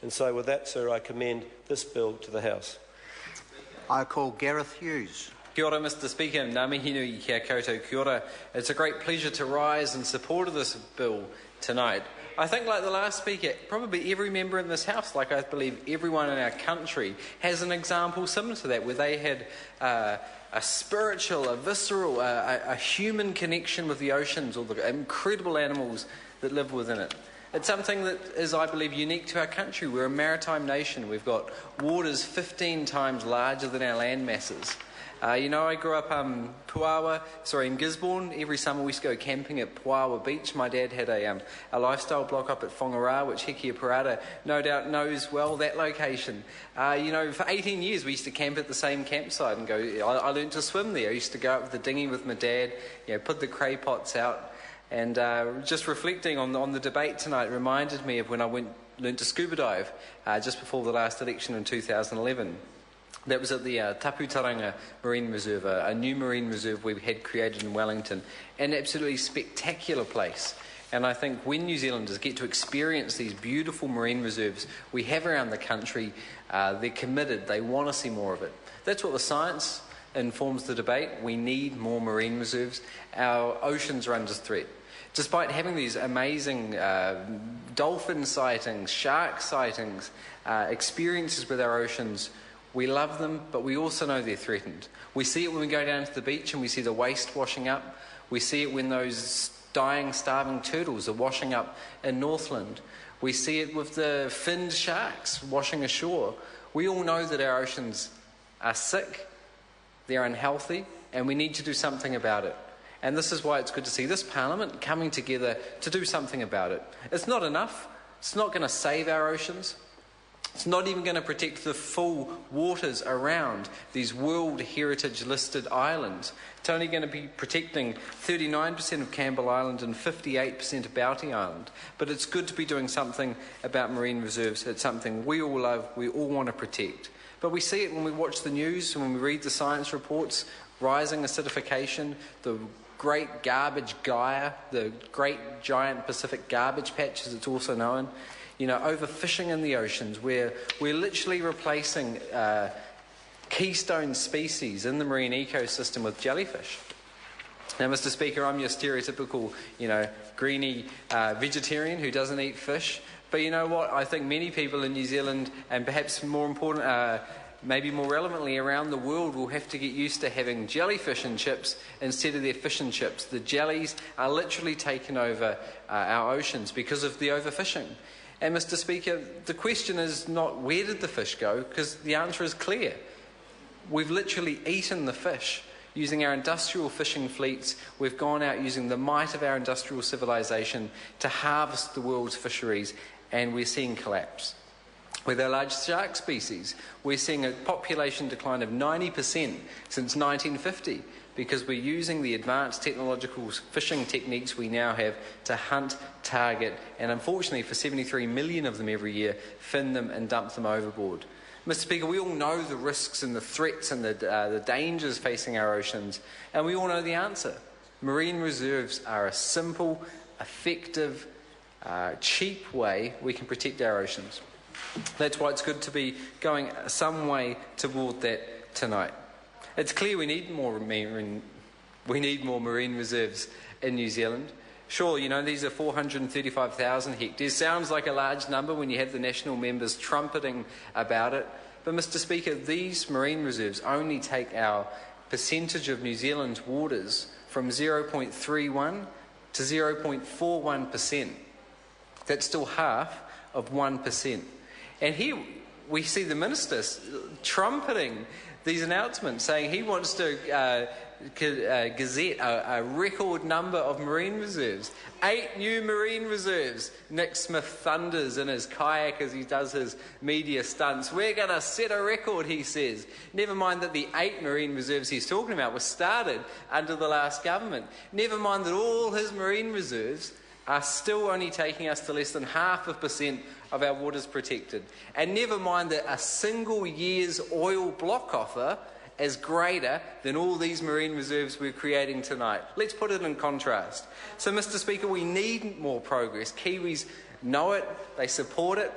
And so with that, sir, I commend this bill to the House. I call Gareth Hughes. Kia ora, Mr Speaker. Ngā mihi nui kia koutou kia ora. It's a great pleasure to rise in support of this bill tonight. I think, like the last speaker, probably every member in this House, like I believe everyone in our country, has an example similar to that, where they had a spiritual, a visceral, a human connection with the oceans or the incredible animals that live within it. It's something that is, I believe, unique to our country. We're a maritime nation. We've got waters 15 times larger than our land masses. I grew up in Gisborne. Every summer we used to go camping at Puawa Beach. My dad had a lifestyle block up at Whangarā, which Hekia Parada no doubt knows well, that location. For 18 years we used to camp at the same campsite and go. I learned to swim there. I used to go up with the dinghy with my dad, put the cray pots out. And just reflecting on the debate tonight reminded me of when I learned to scuba dive just before the last election in 2011. That was at the Taputaranga Marine Reserve, a new marine reserve we had created in Wellington, an absolutely spectacular place. And I think when New Zealanders get to experience these beautiful marine reserves we have around the country, they're committed, they want to see more of it. That's what the science informs the debate. We need more marine reserves. Our oceans are under threat. Despite having these amazing dolphin sightings, shark sightings, experiences with our oceans, we love them, but we also know they're threatened. We see it when we go down to the beach and we see the waste washing up. We see it when those dying, starving turtles are washing up in Northland. We see it with the finned sharks washing ashore. We all know that our oceans are sick, they're unhealthy, and we need to do something about it. And this is why it's good to see this Parliament coming together to do something about it. It's not enough. It's not going to save our oceans. It's not even going to protect the full waters around these World Heritage listed islands. It's only going to be protecting 39% of Campbell Island and 58% of Bounty Island. But it's good to be doing something about marine reserves. It's something we all love, we all want to protect. But we see it when we watch the news, when we read the science reports, rising acidification, the Great Garbage Gyre, the Great Giant Pacific Garbage Patch as it's also known. Overfishing in the oceans, where we're literally replacing keystone species in the marine ecosystem with jellyfish. Now, Mr Speaker, I'm your stereotypical, greenie vegetarian who doesn't eat fish. But you know what? I think many people in New Zealand, and perhaps more important, maybe more relevantly around the world, will have to get used to having jellyfish and chips instead of their fish and chips. The jellies are literally taking over our oceans because of the overfishing. And Mr Speaker, the question is not where did the fish go, because the answer is clear. We've literally eaten the fish. Using our industrial fishing fleets, we've gone out using the might of our industrial civilization to harvest the world's fisheries, and we're seeing collapse. With our large shark species, we're seeing a population decline of 90% since 1950 because we're using the advanced technological fishing techniques we now have to hunt, target, and unfortunately for 73 million of them every year, fin them and dump them overboard. Mr Speaker, we all know the risks and the threats and the dangers facing our oceans, and we all know the answer. Marine reserves are a simple, effective, cheap way we can protect our oceans. That's why it's good to be going some way toward that tonight. It's clear we need more marine reserves in New Zealand. Sure, these are 435,000 hectares. Sounds like a large number when you have the national members trumpeting about it. But, Mr Speaker, these marine reserves only take our percentage of New Zealand's waters from 0.31 to 0.41%. That's still half of 1%. And here we see the minister trumpeting these announcements, saying he wants to gazette a record number of marine reserves. 8 new marine reserves. Nick Smith thunders in his kayak as he does his media stunts. We're going to set a record, he says. Never mind that the 8 marine reserves he's talking about were started under the last government. Never mind that all his marine reserves are still only taking us to less than 0.5% of our waters protected. And never mind that a single year's oil block offer is greater than all these marine reserves we're creating tonight. Let's put it in contrast. So, Mr Speaker, we need more progress. Kiwis know it, they support it,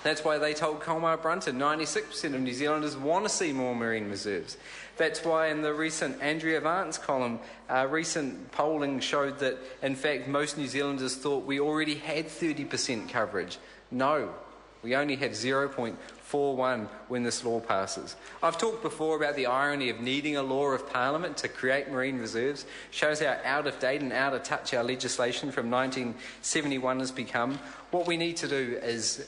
That's why they told Colmar Brunton 96% of New Zealanders want to see more marine reserves. That's why in the recent Andrea Vance column, recent polling showed that, in fact, most New Zealanders thought we already had 30% coverage. No, we only have 0.41 when this law passes. I've talked before about the irony of needing a law of Parliament to create marine reserves. Shows how out of date and out of touch our legislation from 1971 has become. What we need to do is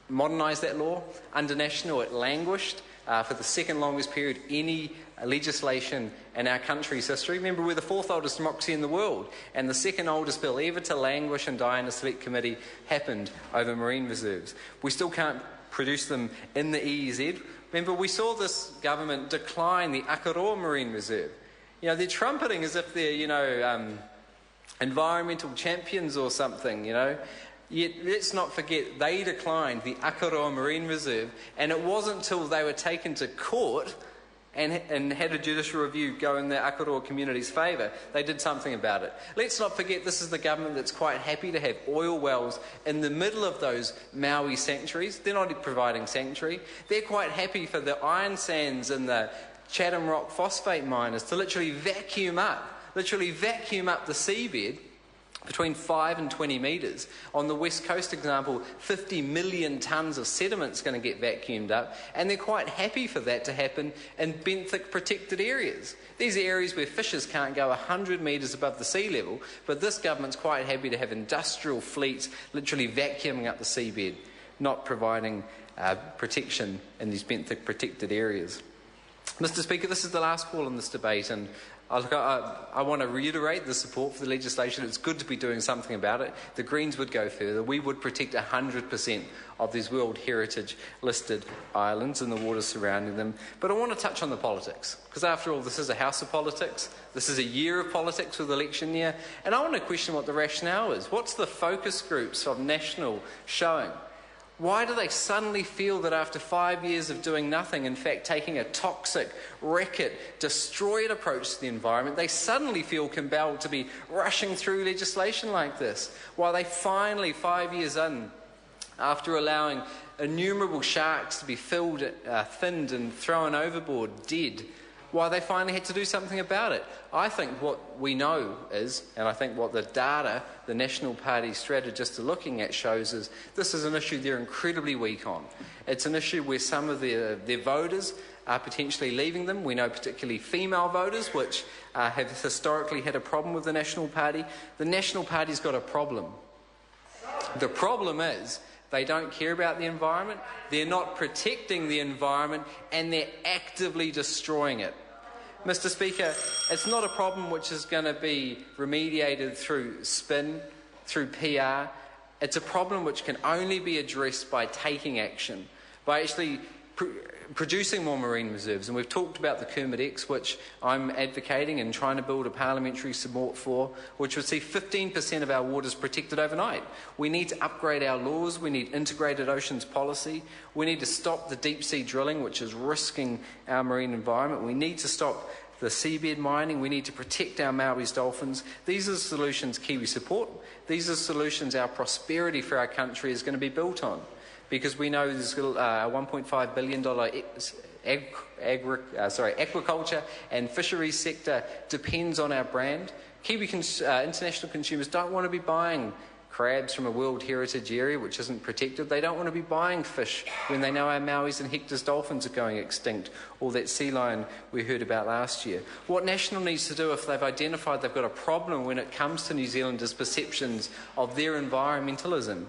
modernise that law. Under National, it languished for the second longest period any legislation in our country's history. Remember, we're the fourth oldest democracy in the world, and the second oldest bill ever to languish and die in a select committee happened over marine reserves. We still can't produce them in the EEZ. Remember, we saw this government decline the Akaroa Marine Reserve. You know, they're trumpeting as if they're, environmental champions or something, Yet, let's not forget, they declined the Akaroa Marine Reserve, and it wasn't until they were taken to court and had a judicial review go in the Akaroa community's favour, they did something about it. Let's not forget, this is the government that's quite happy to have oil wells in the middle of those Maui sanctuaries. They're not providing sanctuary. They're quite happy for the iron sands and the Chatham Rock phosphate miners to literally vacuum up the seabed between 5 and 20 metres. On the West Coast example, 50 million tonnes of sediment is going to get vacuumed up, and they're quite happy for that to happen in benthic protected areas. These are areas where fishers can't go 100 metres above the sea level, but this government's quite happy to have industrial fleets literally vacuuming up the seabed, not providing protection in these benthic protected areas. Mr. Speaker, this is the last call in this debate, and I want to reiterate the support for the legislation. It's good to be doing something about it. The Greens would go further. We would protect 100% of these World Heritage listed islands and the waters surrounding them. But I want to touch on the politics, because after all, this is a house of politics. This is a year of politics with election year. And I want to question what the rationale is. What's the focus groups of National showing? Why do they suddenly feel that after 5 years of doing nothing, in fact taking a toxic, racket, destroyed approach to the environment, they suddenly feel compelled to be rushing through legislation like this? While they finally, 5 years in, after allowing innumerable sharks to be thinned and thrown overboard dead, why they finally had to do something about it. I think what we know is, and I think what the data the National Party strategists are looking at shows, is this is an issue they're incredibly weak on. It's an issue where some of their voters are potentially leaving them. We know particularly female voters, which have historically had a problem with the National Party. The National Party's got a problem. The problem is they don't care about the environment, they're not protecting the environment, and they're actively destroying it. Mr. Speaker, it's not a problem which is going to be remediated through spin, through PR. It's a problem which can only be addressed by taking action, by actually producing more marine reserves. And we've talked about the Kermit X, which I'm advocating and trying to build a parliamentary support for, which would see 15% of our waters protected overnight. We need to upgrade our laws. We need integrated oceans policy. We need to stop the deep sea drilling, which is risking our marine environment. We need to stop the seabed mining. We need to protect our Maui's dolphins. These are the solutions Kiwi support. These are the solutions our prosperity for our country is going to be built on. Because we know there's a $1.5 billion aquaculture and fisheries sector depends on our brand. Kiwi international consumers don't want to be buying crabs from a World Heritage area which isn't protected. They don't want to be buying fish when they know our Maui's and Hector's dolphins are going extinct, or that sea lion we heard about last year. What National needs to do, if they've identified they've got a problem when it comes to New Zealanders' perceptions of their environmentalism,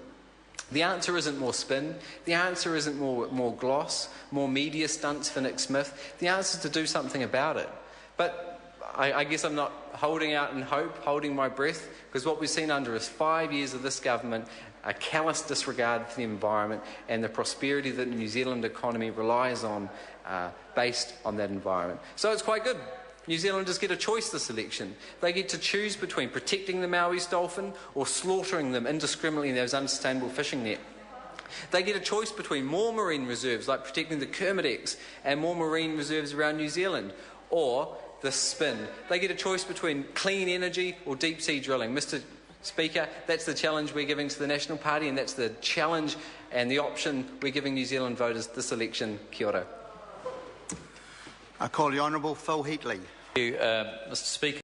the answer isn't more spin. The answer isn't more gloss, more media stunts for Nick Smith. The answer is to do something about it. But I guess I'm not holding out in hope, holding my breath, because what we've seen under is 5 years of this government, a callous disregard for the environment and the prosperity that the New Zealand economy relies on based on that environment. So it's quite good. New Zealanders get a choice this election. They get to choose between protecting the Maui's dolphin or slaughtering them indiscriminately in those unsustainable fishing net. They get a choice between more marine reserves, like protecting the Kermit X, and more marine reserves around New Zealand, or the spin. They get a choice between clean energy or deep sea drilling. Mr. Speaker, that's the challenge we're giving to the National Party, and that's the challenge and the option we're giving New Zealand voters this election. Kia ora. I call the Honourable Phil Heatley. Thank you, Mr. Speaker.